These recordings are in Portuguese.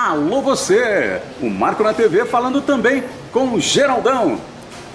Alô você! O Marco na TV falando também com o Geraldão.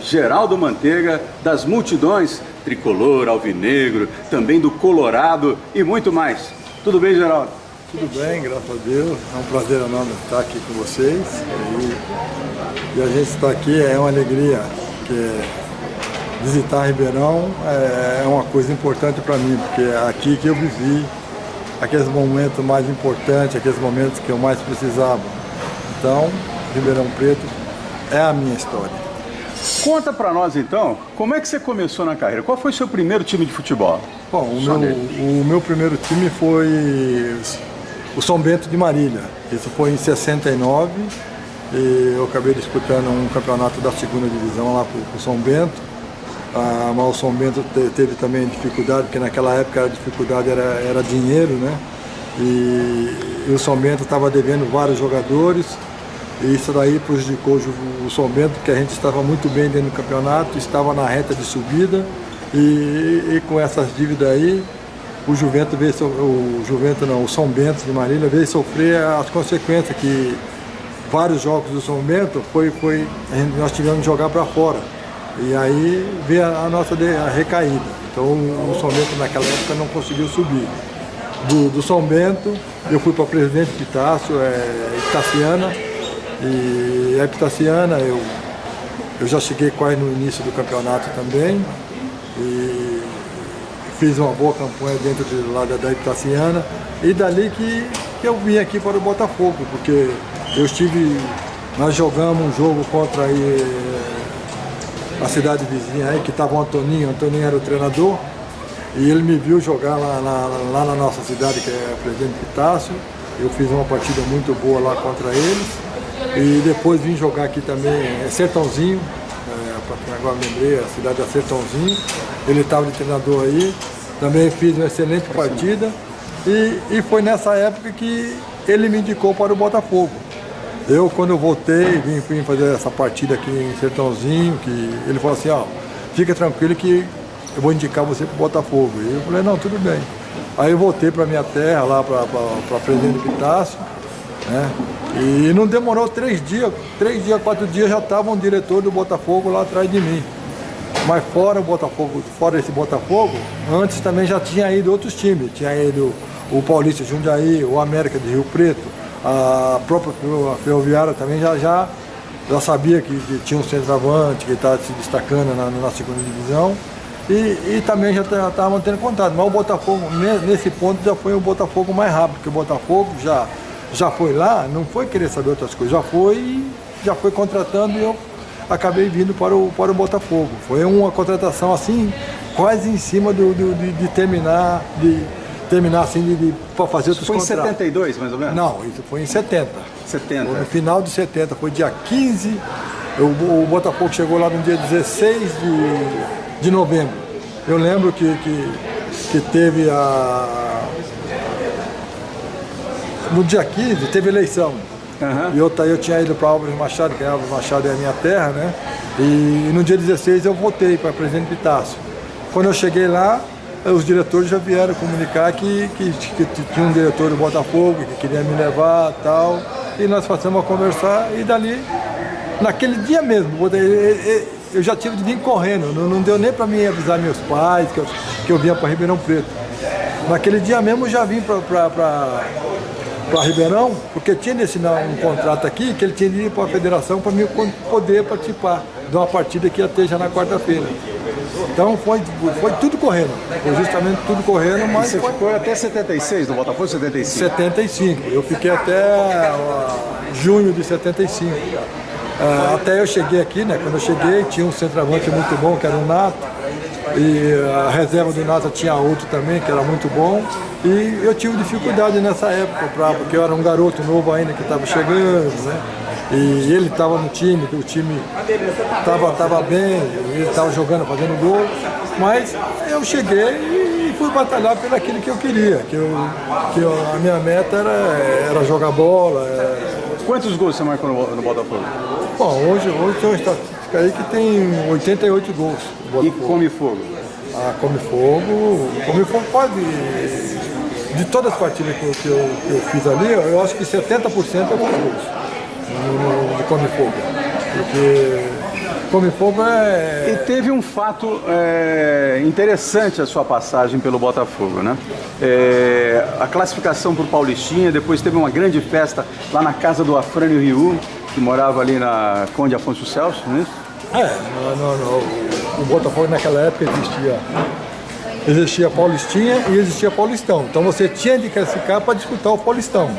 Geraldo Manteiga, das multidões, tricolor, alvinegro, também do Colorado e muito mais. Tudo bem, Geraldo? Tudo bem, graças a Deus. É um prazer enorme estar aqui com vocês. E a gente está aqui, é uma alegria, porque visitar Ribeirão é uma coisa importante para mim, porque é aqui que eu vivi aqueles momentos mais importantes, aqueles momentos que eu mais precisava. Então, Ribeirão Preto é a minha história. Conta pra nós então, como é que você começou na carreira? Qual foi o seu primeiro time de futebol? Bom, o meu primeiro time foi o São Bento de Marília. Isso foi em 69 e eu acabei disputando um campeonato da segunda divisão lá com o São Bento. Mas o São Bento teve também dificuldade, porque naquela época a dificuldade era dinheiro, né? E o São Bento estava devendo vários jogadores. E isso daí prejudicou o São Bento, porque a gente estava muito bem dentro do campeonato, estava na reta de subida e com essas dívidas aí, o São Bento de Marília veio sofrer as consequências, que vários jogos do São Bento nós tivemos que jogar para fora. E aí veio a nossa recaída. Então o São Bento naquela época não conseguiu subir. Do São Bento eu fui para Presidente Epitácio, Itaciana. E a Epitaciana eu já cheguei quase no início do campeonato também e fiz uma boa campanha dentro da Epitaciana, e dali que eu vim aqui para o Botafogo, porque nós jogamos um jogo contra a cidade vizinha aí, que estava o Antoninho era o treinador, e ele me viu jogar lá na nossa cidade, que é Presidente Epitácio. Eu fiz uma partida muito boa lá contra eles. E depois vim jogar aqui também Sertãozinho, agora lembrei, a cidade é Sertãozinho. Ele estava de treinador aí, também fiz uma excelente partida. E foi nessa época que ele me indicou para o Botafogo. Quando eu voltei, vim fazer essa partida aqui em Sertãozinho, que ele falou assim, fica tranquilo que eu vou indicar você para o Botafogo. E eu falei, não, tudo bem. Aí eu voltei para minha terra, lá para Presidente Epitácio, né? E não demorou 4 dias já estava um diretor do Botafogo lá atrás de mim. Mas fora esse Botafogo, antes também já tinha ido outros times. Tinha ido o Paulista Jundiaí, o América de Rio Preto, a própria Ferroviária também já sabia que tinha um centroavante que estava se destacando na segunda divisão. E também já estava mantendo contato. Mas o Botafogo, nesse ponto, já foi o Botafogo mais rápido, porque o Botafogo já foi lá, não foi querer saber outras coisas, já foi contratando, e eu acabei vindo para o Botafogo. Foi uma contratação assim, quase em cima de terminar assim, para fazer outros contratos. Foi em 72, mais ou menos? Não, isso foi em 70. 70. Foi no final de 70, foi dia 15, o Botafogo chegou lá no dia 16 de novembro. Eu lembro que teve no dia 15 teve eleição. Uhum. E eu tinha ido para Álvares Machado, que Álvares Machado é a minha terra, né? E no dia 16 eu votei para Presidente Epitácio. Quando eu cheguei lá, os diretores já vieram comunicar que tinha um diretor do Botafogo que queria me levar e tal. E nós passamos a conversar, e dali, naquele dia mesmo, eu já tive de vir correndo. Não deu nem para mim avisar meus pais que eu vinha para Ribeirão Preto. Naquele dia mesmo eu já vim para Ribeirão, porque tinha de assinar um contrato aqui, que ele tinha de ir para a federação para mim poder participar de uma partida que ia ter já na quarta-feira. Então foi tudo correndo, foi justamente tudo correndo, mas... E você ficou até 76, no Botafogo 75? 75, eu fiquei até junho de 75. Até eu cheguei aqui, né? Quando eu cheguei tinha um centroavante muito bom, que era o Nato, e a reserva do Nato tinha outro também, que era muito bom. E eu tive dificuldade nessa época, porque eu era um garoto novo ainda que estava chegando, né? E ele estava no time, o time estava bem, ele estava jogando, fazendo gol. Mas eu cheguei e fui batalhar pelo aquilo que eu queria, a minha meta era jogar bola. Quantos gols você marcou no Botafogo? Bom, hoje tem uma estatística aí que tem 88 gols. E come fogo? Come fogo quase de todas as partidas que eu fiz ali, eu acho que 70% eu fiz gols de Come Fogo. Porque Come Fogo é... E teve um fato interessante a sua passagem pelo Botafogo, né? A classificação para o Paulistinha, depois teve uma grande festa lá na casa do Afrânio Riu, que morava ali na Conde Afonso Celso, não é isso? O Botafogo naquela época existia Paulistinha e existia Paulistão. Então você tinha de classificar para disputar o Paulistão,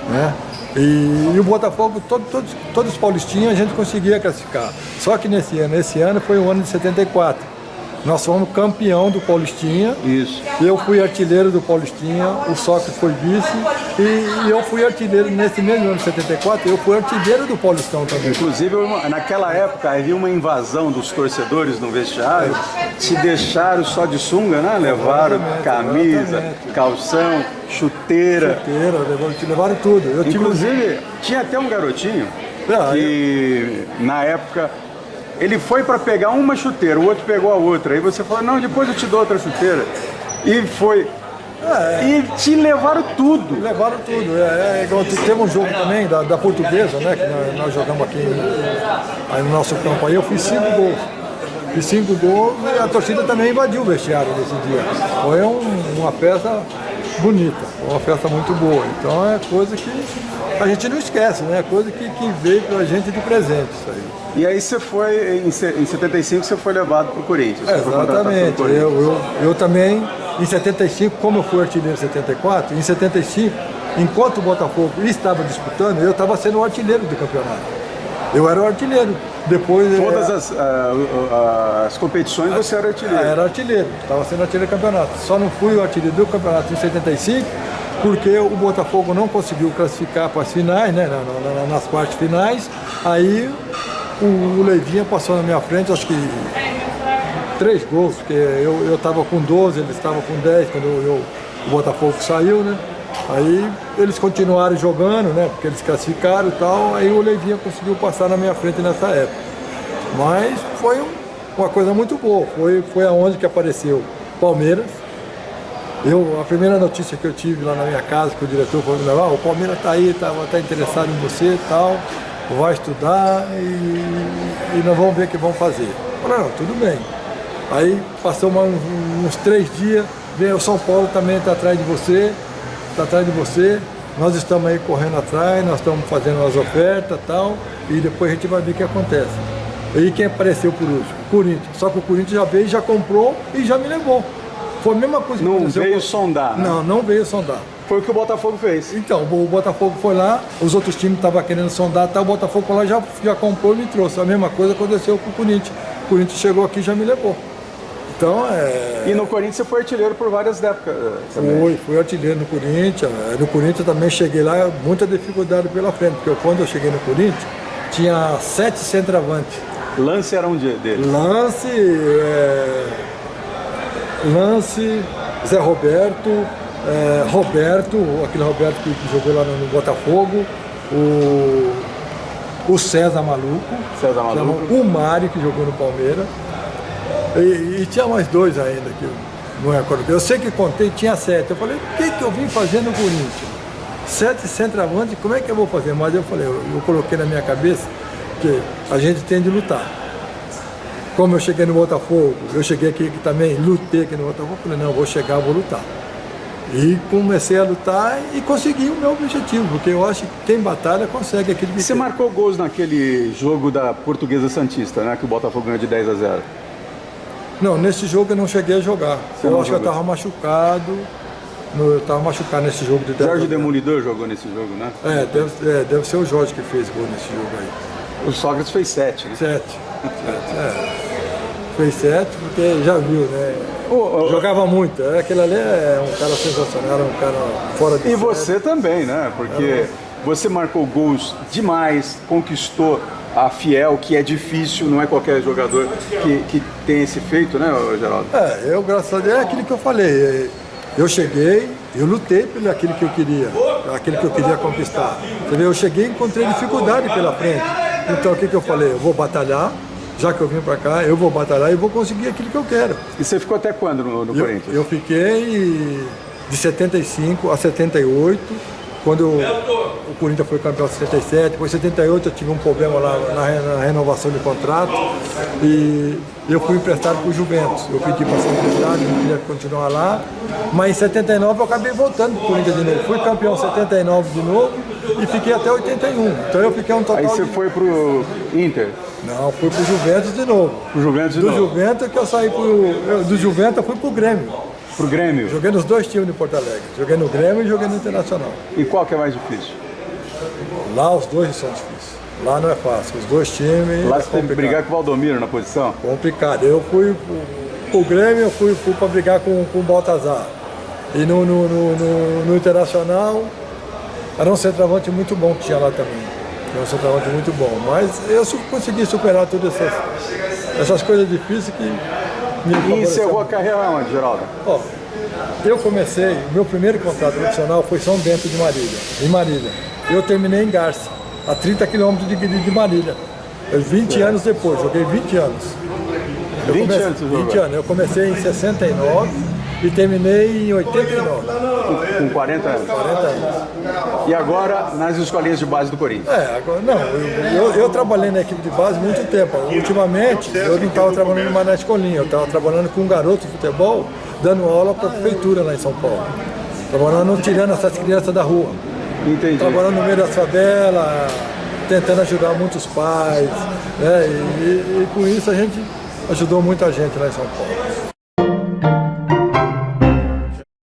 né? E o Botafogo, todos os paulistinhos a gente conseguia classificar. Só que esse ano foi o ano de 74. Nós fomos campeão do Paulistinha. Isso. Eu fui artilheiro do Paulistinha, o Sócrates foi vice. E eu fui artilheiro nesse mesmo ano de 74, eu fui artilheiro do Paulistão também. Inclusive, naquela época havia uma invasão dos torcedores no vestiário. Se deixaram só de sunga, né? Levaram camisa, calção, chuteira. Levaram tudo. Inclusive, tinha até um garotinho que, na época, ele foi para pegar uma chuteira, o outro pegou a outra. Aí você falou, não, depois eu te dou outra chuteira. E foi. E te levaram tudo. Levaram tudo. Teve um jogo também da Portuguesa, né? Que nós jogamos aqui aí no nosso campo. Aí eu fiz 5 gols. Fiz 5 gols e a torcida também invadiu o vestiário nesse dia. Foi uma festa bonita, uma festa muito boa. Então é coisa que a gente não esquece, né? Coisa que veio pra gente de presente, isso aí. E aí você foi, em 75, você foi levado para o Corinthians. Exatamente. Eu também, em 75, como eu fui artilheiro em 74, em 75, enquanto o Botafogo estava disputando, eu estava sendo o artilheiro do campeonato. Eu era o artilheiro. Depois todas as competições você era artilheiro. Era artilheiro, estava sendo artilheiro do campeonato. Só não fui o artilheiro do campeonato em 75, porque o Botafogo não conseguiu classificar para as finais, né, nas quartas finais. Aí o Leivinha passou na minha frente, acho que 3 gols, porque eu estava com 12, eles estavam com 10 quando o Botafogo saiu, né? Aí eles continuaram jogando, né? Porque eles classificaram e tal, aí o Leivinha conseguiu passar na minha frente nessa época. Mas foi uma coisa muito boa, foi aonde que apareceu Palmeiras. A primeira notícia que eu tive lá na minha casa, que o diretor falou, o Palmeiras está aí, tá interessado em você e tal, vai estudar e nós vamos ver o que vamos fazer. Eu falei, não, tudo bem. Aí passou uns 3 dias, veio o São Paulo também está atrás de você, nós estamos aí correndo atrás, nós estamos fazendo as ofertas e tal, e depois a gente vai ver o que acontece. E quem apareceu por último? Corinthians. Só que o Corinthians já veio, já comprou e já me levou. Foi a mesma coisa que aconteceu. Não veio sondar, né? Não veio sondar. Foi o que o Botafogo fez. Então, o Botafogo foi lá, os outros times estavam querendo sondar, o Botafogo foi lá, já comprou e me trouxe. A mesma coisa aconteceu com o Corinthians. O Corinthians chegou aqui e já me levou. Então, E no Corinthians você foi artilheiro por várias épocas também? Fui artilheiro no Corinthians. No Corinthians também cheguei lá, muita dificuldade pela frente, porque quando eu cheguei no Corinthians, tinha 7 centroavantes. Lance era um deles? Lance, Zé Roberto, aquele Roberto que jogou lá no Botafogo, o César Maluco, o Mário, que jogou no Palmeiras, e tinha mais 2 ainda, que não é acordo. Eu sei que contei, tinha 7. Eu falei, o que eu vim fazer no Corinthians? 7 centroavantes, como é que eu vou fazer? Mas eu falei, eu coloquei na minha cabeça que a gente tem de lutar. Como eu cheguei no Botafogo, eu cheguei aqui também, lutei aqui no Botafogo, falei, não, vou chegar, vou lutar. E comecei a lutar e consegui o meu objetivo, porque eu acho que quem batalha consegue aquilo que Você marcou gols naquele jogo da Portuguesa Santista, né, que o Botafogo ganhou de 10-0? Não, nesse jogo eu não cheguei a jogar. Eu acho que eu estava machucado. Eu estava machucado nesse jogo de 10. Jorge Demolidor jogou nesse jogo, né? Deve ser o Jorge que fez gol nesse jogo aí. O Sócrates fez 7, né? 7. Fez 7 porque já viu, né? Jogava muito. Aquele ali é um cara sensacional, um cara fora de série. E você também, né? Porque você marcou gols demais, conquistou a Fiel, que é difícil, não é qualquer jogador que tem esse feito, né, Geraldo? Eu, graças a Deus, é aquilo que eu falei. Eu cheguei, eu lutei pelo aquilo que eu queria conquistar. Você vê, eu cheguei e encontrei dificuldade pela frente. Então, o que eu falei? Eu vou batalhar, já que eu vim para cá, eu vou batalhar e vou conseguir aquilo que eu quero. E você ficou até quando no Corinthians? Eu fiquei de 75 a 78, quando o Corinthians foi campeão em 77, depois em 78 eu tive um problema lá na renovação de contrato e eu fui emprestado para o Juventus. Eu pedi para ser emprestado, não queria continuar lá, mas em 79 eu acabei voltando para o Corinthians de novo. Fui campeão em 79 de novo e fiquei até 81. Então eu fiquei um total. Aí você foi pro Inter? Não, fui pro Juventus de novo. Pro Juventus de do novo? Do Juventus que eu saí do Juventus eu fui pro Grêmio. Pro Grêmio? Joguei nos dois times de Porto Alegre. Joguei no Grêmio e joguei no Internacional. E qual que é mais difícil? Lá os dois são difíceis. Lá não é fácil. Os dois times. Lá você tem que brigar com o Valdomiro na posição? Complicado. Eu fui pro Grêmio, eu fui para brigar com o Baltazar. E no Internacional era um centroavante muito bom que tinha lá também. Era um centroavante muito bom. Mas eu consegui superar todas essas coisas difíceis que E encerrou a carreira onde, Geraldo? Ó, eu comecei, meu primeiro contrato profissional foi São Bento de Marília, em Marília. Eu terminei em Garça, a 30 quilômetros de Marília. 20 anos depois, joguei 20 anos. 20 anos você jogou? 20 anos, eu comecei em 69 e terminei em 89. Com 40 anos? 40 anos. E agora nas escolinhas de base do Corinthians? Agora, não, eu trabalhei na equipe de base muito tempo. Ultimamente, eu não estava trabalhando mais na escolinha, eu estava trabalhando com um garoto de futebol, dando aula para a prefeitura lá em São Paulo. Trabalhando, tirando essas crianças da rua. Entendi. Trabalhando no meio da favela, tentando ajudar muitos pais, né? E com isso a gente ajudou muita gente lá em São Paulo.